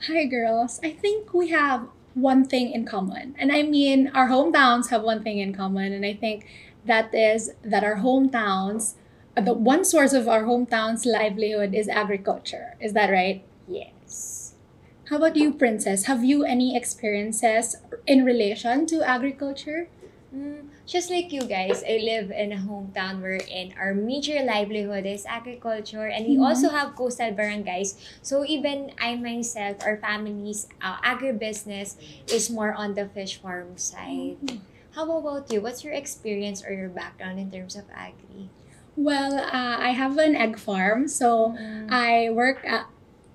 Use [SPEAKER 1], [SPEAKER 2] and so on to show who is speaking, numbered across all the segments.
[SPEAKER 1] Hi, girls. I think we have one thing in common. And I mean, our hometowns have one thing in common. And I think that is that our hometowns, the one source of our hometowns' livelihood is agriculture. Is that right?
[SPEAKER 2] Yes.
[SPEAKER 1] How about you, Princess? Have you any experiences in relation to agriculture?
[SPEAKER 2] Just like you guys, I live in a hometown wherein our major livelihood is agriculture, and we
[SPEAKER 1] Mhm.
[SPEAKER 2] also have coastal barangays. So even I myself, our family's agribusiness is more on the fish farm side. How about you? What's your experience or your background in terms of agri?
[SPEAKER 1] Well, I have an egg farm, so
[SPEAKER 2] Mm.
[SPEAKER 1] I work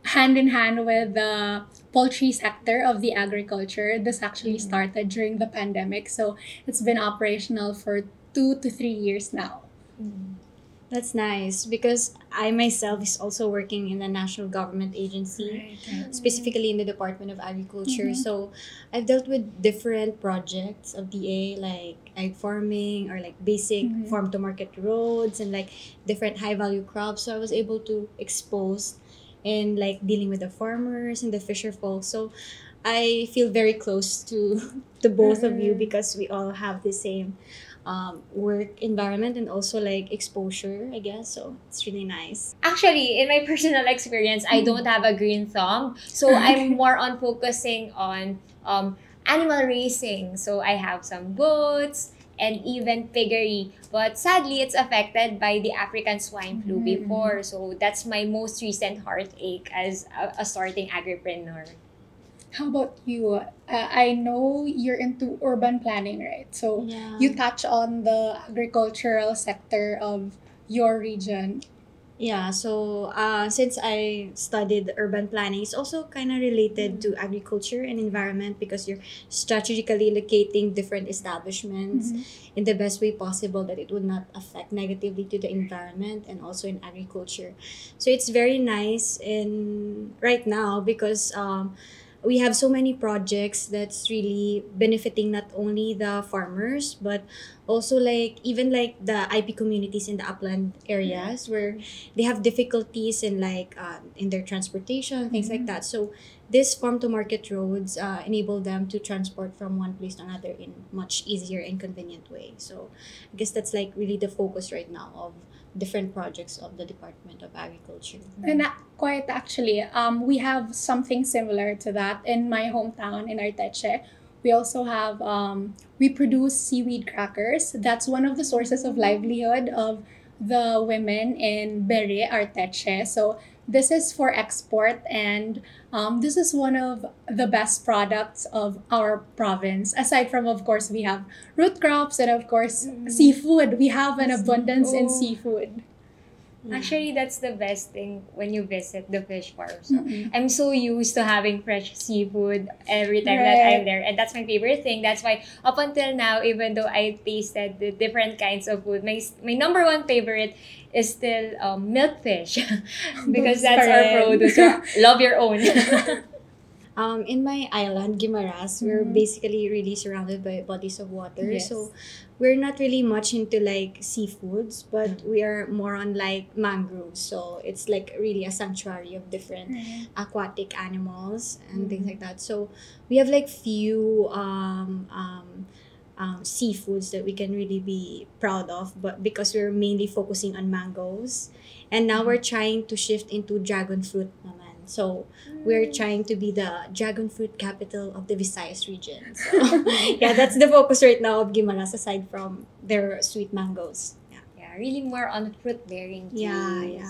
[SPEAKER 1] hand in hand with the poultry sector of the agriculture. This actually started during the pandemic, so it's been operational for 2 to 3 years now.
[SPEAKER 2] Mm.
[SPEAKER 3] That's nice because I myself is also working in a national government agency, specifically in the Department of Agriculture.
[SPEAKER 1] Mhm.
[SPEAKER 3] So I've dealt with different projects of DA like egg farming or like basic
[SPEAKER 1] Mhm.
[SPEAKER 3] farm to market roads and like different high value crops. So I was able to expose and like dealing with the farmers and the fisher folk. So I feel very close to to both of you because we all have the same work environment and also like exposure, I guess. So it's really nice.
[SPEAKER 2] Actually, in my personal experience, I don't have a green thumb. So I'm more on focusing on animal racing. So I have some goats and even piggery. But sadly, it's affected by the African swine flu before. So that's my most recent heartache as a starting agripreneur.
[SPEAKER 1] How about you? I know you're into urban planning, right? So
[SPEAKER 3] Yeah.
[SPEAKER 1] you touch on the agricultural sector of your region.
[SPEAKER 3] Yeah, so since I studied urban planning, it's also kind of related to agriculture and environment because you're strategically locating different establishments in the best way possible that it would not affect negatively to the environment and also in agriculture. So it's very nice in right now because we have so many projects that's really benefiting not only the farmers but also like even like the IP communities in the upland areas where they have difficulties in like in their transportation, things like that. So this farm to market roads enable them to transport from one place to another in much easier and convenient way. So I guess that's like really the focus right now of different projects of the Department of Agriculture.
[SPEAKER 1] And quite actually, we have something similar to that in my hometown in Arteche. We also have we produce seaweed crackers. That's one of the sources of livelihood of the women in Bere, Arteche. So this is for export, and this is one of the best products of our province. Aside from, of course, we have root crops and of course seafood. We have an abundance in
[SPEAKER 2] Oh.
[SPEAKER 1] seafood.
[SPEAKER 2] Actually, that's the best thing when you visit the fish farm. So
[SPEAKER 1] Mm-mm.
[SPEAKER 2] I'm so used to having fresh seafood every time that
[SPEAKER 1] Right.
[SPEAKER 2] I'm there, and that's my favorite thing. That's why up until now, even though I tasted the different kinds of food, my number one favorite is still milkfish because
[SPEAKER 1] Those
[SPEAKER 2] that's
[SPEAKER 1] pa
[SPEAKER 2] our
[SPEAKER 1] rin.
[SPEAKER 2] produce. So love your own.
[SPEAKER 3] In my island, Guimaras, we're basically really surrounded by bodies of water.
[SPEAKER 1] Yes.
[SPEAKER 3] So we're not really much into like seafoods, but we are more on like mangroves. So it's like really a sanctuary of different aquatic animals and things like that. So we have like few seafoods that we can really be proud of, but because we're mainly focusing on mangoes, and now we're trying to shift into dragon fruit naman. So we're trying to be the dragon fruit capital of the Visayas region. So yeah, that's the focus right now of Guimaras aside from their sweet mangoes. Yeah.
[SPEAKER 2] Yeah, really more on fruit bearing trees.
[SPEAKER 3] Yeah.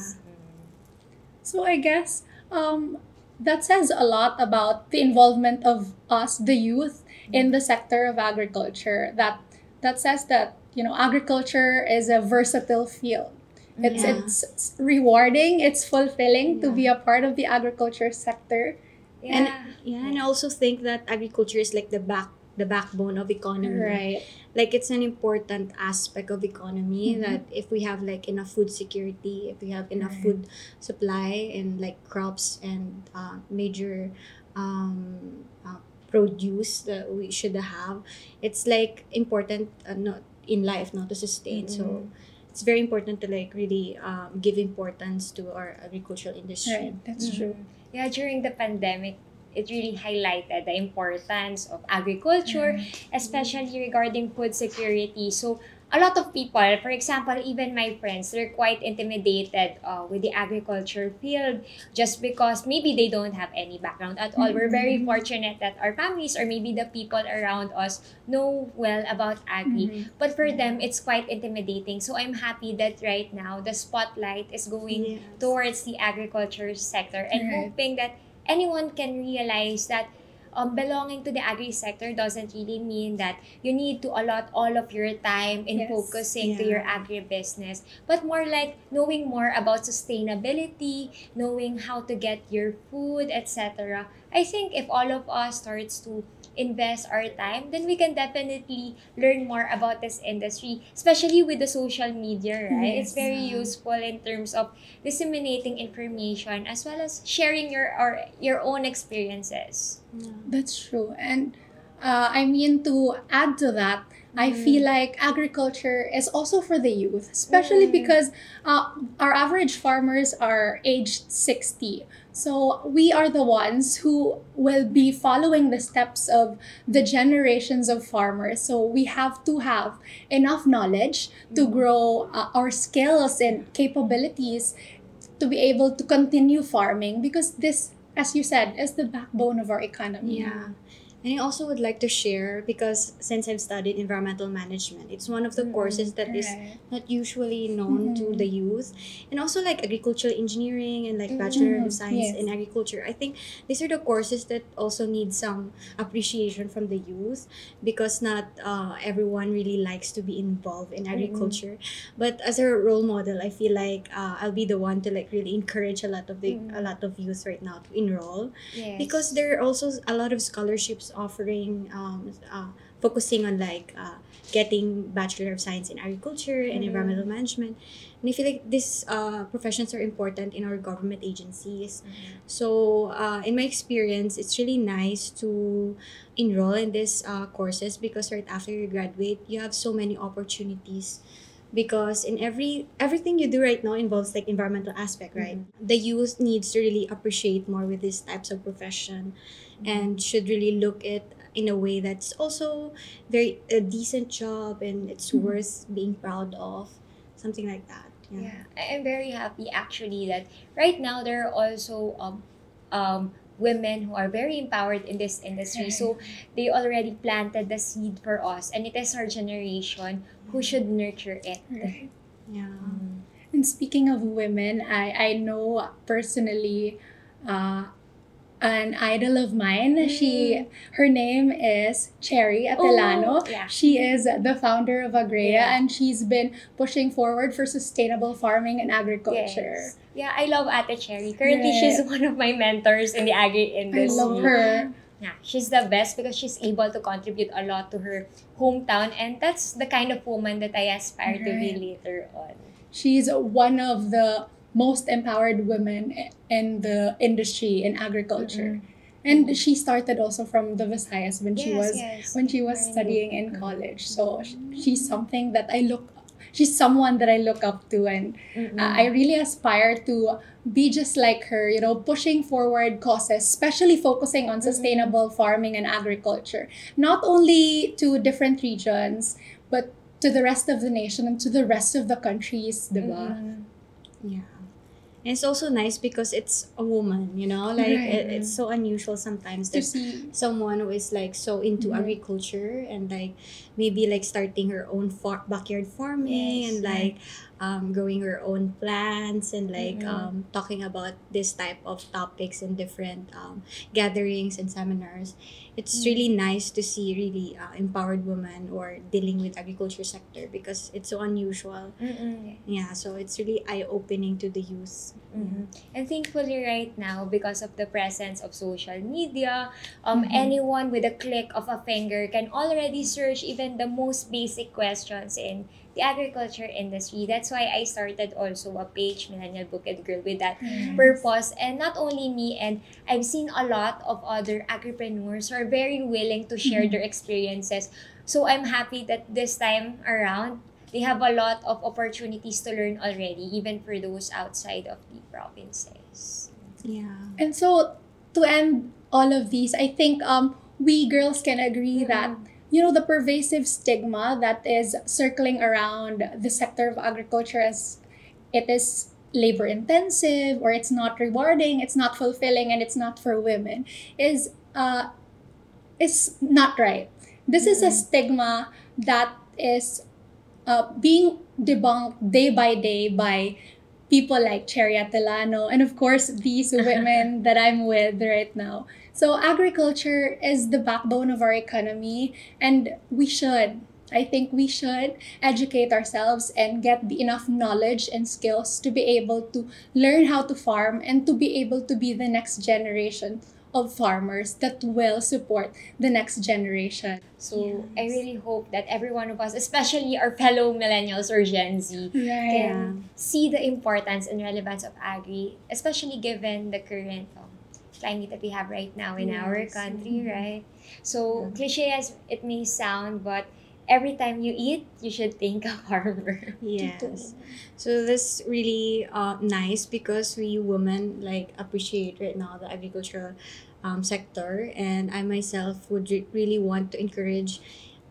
[SPEAKER 1] So I guess that says a lot about the involvement of us, the youth, in the sector of agriculture. That says that agriculture is a versatile field. It's
[SPEAKER 3] Yeah.
[SPEAKER 1] it's rewarding. It's fulfilling to be a part of the agriculture sector.
[SPEAKER 3] And
[SPEAKER 2] Yeah.
[SPEAKER 3] yeah, and I also think that agriculture is like the backbone of economy.
[SPEAKER 1] Right.
[SPEAKER 3] Like it's an important aspect of economy that if we have like enough food security, if we have enough food supply and like crops and major produce that we should have, it's like important not in life not to sustain. So it's very important to like really give importance to our agricultural industry.
[SPEAKER 1] Right. That's true.
[SPEAKER 2] Yeah, during the pandemic, it really highlighted the importance of agriculture, especially regarding food security. So a lot of people, for example, even my friends, they're quite intimidated with the agriculture field just because maybe they don't have any background at all. We're very fortunate that our families or maybe the people around us know well about agri. But for them, it's quite intimidating. So I'm happy that right now the spotlight is going towards the agriculture sector and hoping that anyone can realize that belonging to the agri sector doesn't really mean that you need to allot all of your time in focusing to your agri business, but more like knowing more about sustainability, knowing how to get your food, etc. I think if all of us starts to invest our time, then we can definitely learn more about this industry, especially with the social media, right? It's very useful in terms of disseminating information as well as sharing your own experiences.
[SPEAKER 1] That's true. And I mean, to add to that, I feel like agriculture is also for the youth, especially because our average farmers are aged 60. So we are the ones who will be following the steps of the generations of farmers. So we have to have enough knowledge to grow our skills and capabilities to be able to continue farming, because this, as you said, is the backbone of our economy.
[SPEAKER 3] Yeah. And I also would like to share, because since I've studied environmental management, it's one of the courses that is not usually known to the youth. And also like agricultural engineering and like Bachelor of Science in Agriculture. I think these are the courses that also need some appreciation from the youth, because not everyone really likes to be involved in agriculture. But as a role model, I feel like I'll be the one to like really encourage a lot of youth right now to enroll, because there are also a lot of scholarships offering focusing on like getting Bachelor of Science in Agriculture and Environmental Management. And I feel like these professions are important in our government agencies. So in my experience, it's really nice to enroll in these courses, because right after you graduate, you have so many opportunities, because in everything you do right now involves like environmental aspect, right? The youth needs to really appreciate more with these types of profession, and should really look at in a way that's also very a decent job, and it's worth being proud of, something like that.
[SPEAKER 2] I'm very happy actually that right now there are also women who are very empowered in this industry. So they already planted the seed for us, and it is our generation who should nurture it.
[SPEAKER 1] And speaking of women, I know personally an idol of mine. Her name is Cherry Atelano. She is the founder of Agrea, and she's been pushing forward for sustainable farming and agriculture.
[SPEAKER 2] Yeah, I love Ate Cherry. Currently, she's one of my mentors in the agri industry.
[SPEAKER 1] I love her.
[SPEAKER 2] Yeah, she's the best because she's able to contribute a lot to her hometown, and that's the kind of woman that I aspire to be later on.
[SPEAKER 1] She's one of the most empowered women in the industry in agriculture. And she started also from the Visayas when she was studying in college. So she's something that she's someone that I look up to, and I really aspire to be just like her, pushing forward causes, especially focusing on sustainable farming and agriculture, not only to different regions, but to the rest of the nation and to the rest of the countries, diba?
[SPEAKER 3] Yeah. And it's also nice because it's a woman, like it's so unusual sometimes to see someone who is like so into agriculture, and like maybe like starting her own backyard farming, and like growing her own plants, and like talking about this type of topics in different gatherings and seminars. It's really nice to see really empowered women who are dealing with agriculture sector, because it's so unusual. Yeah, so it's really eye-opening to the youth.
[SPEAKER 2] And thankfully right now, because of the presence of social media, anyone with a click of a finger can already search even the most basic questions in the agriculture industry. That's why I started also a page, Millennial Booked Girl, with that purpose. And not only me, and I've seen a lot of other agripreneurs who are very willing to share their experiences. So I'm happy that this time around, they have a lot of opportunities to learn already, even for those outside of the provinces.
[SPEAKER 3] Yeah.
[SPEAKER 1] And so, to end all of these, I think we girls can agree that the pervasive stigma that is circling around the sector of agriculture as it is labor intensive, or it's not rewarding, it's not fulfilling, and it's not for women is not right. This is a stigma that is being debunked day by day by people like Cherry Atilano, and of course these women that I'm with right now. So agriculture is the backbone of our economy, and I think we should educate ourselves and get enough knowledge and skills to be able to learn how to farm and to be able to be the next generation of farmers that will support the next generation.
[SPEAKER 2] So I really hope that every one of us, especially our fellow millennials or Gen Z,
[SPEAKER 1] Right.
[SPEAKER 2] can see the importance and relevance of agri, especially given the current climate that we have right now in our country, right? So cliche as it may sound, but every time you eat, you should think of farmer.
[SPEAKER 3] Yes. So that's really nice because we women like appreciate right now the agricultural sector, and I myself would really want to encourage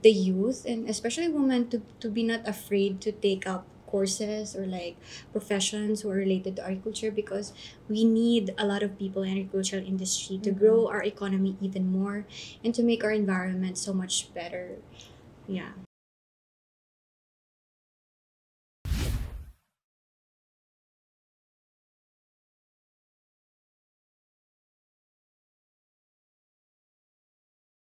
[SPEAKER 3] the youth and especially women to be not afraid to take up courses or like professions who are related to agriculture, because we need a lot of people in agricultural industry to grow our economy even more and to make our environment so much better. Yeah.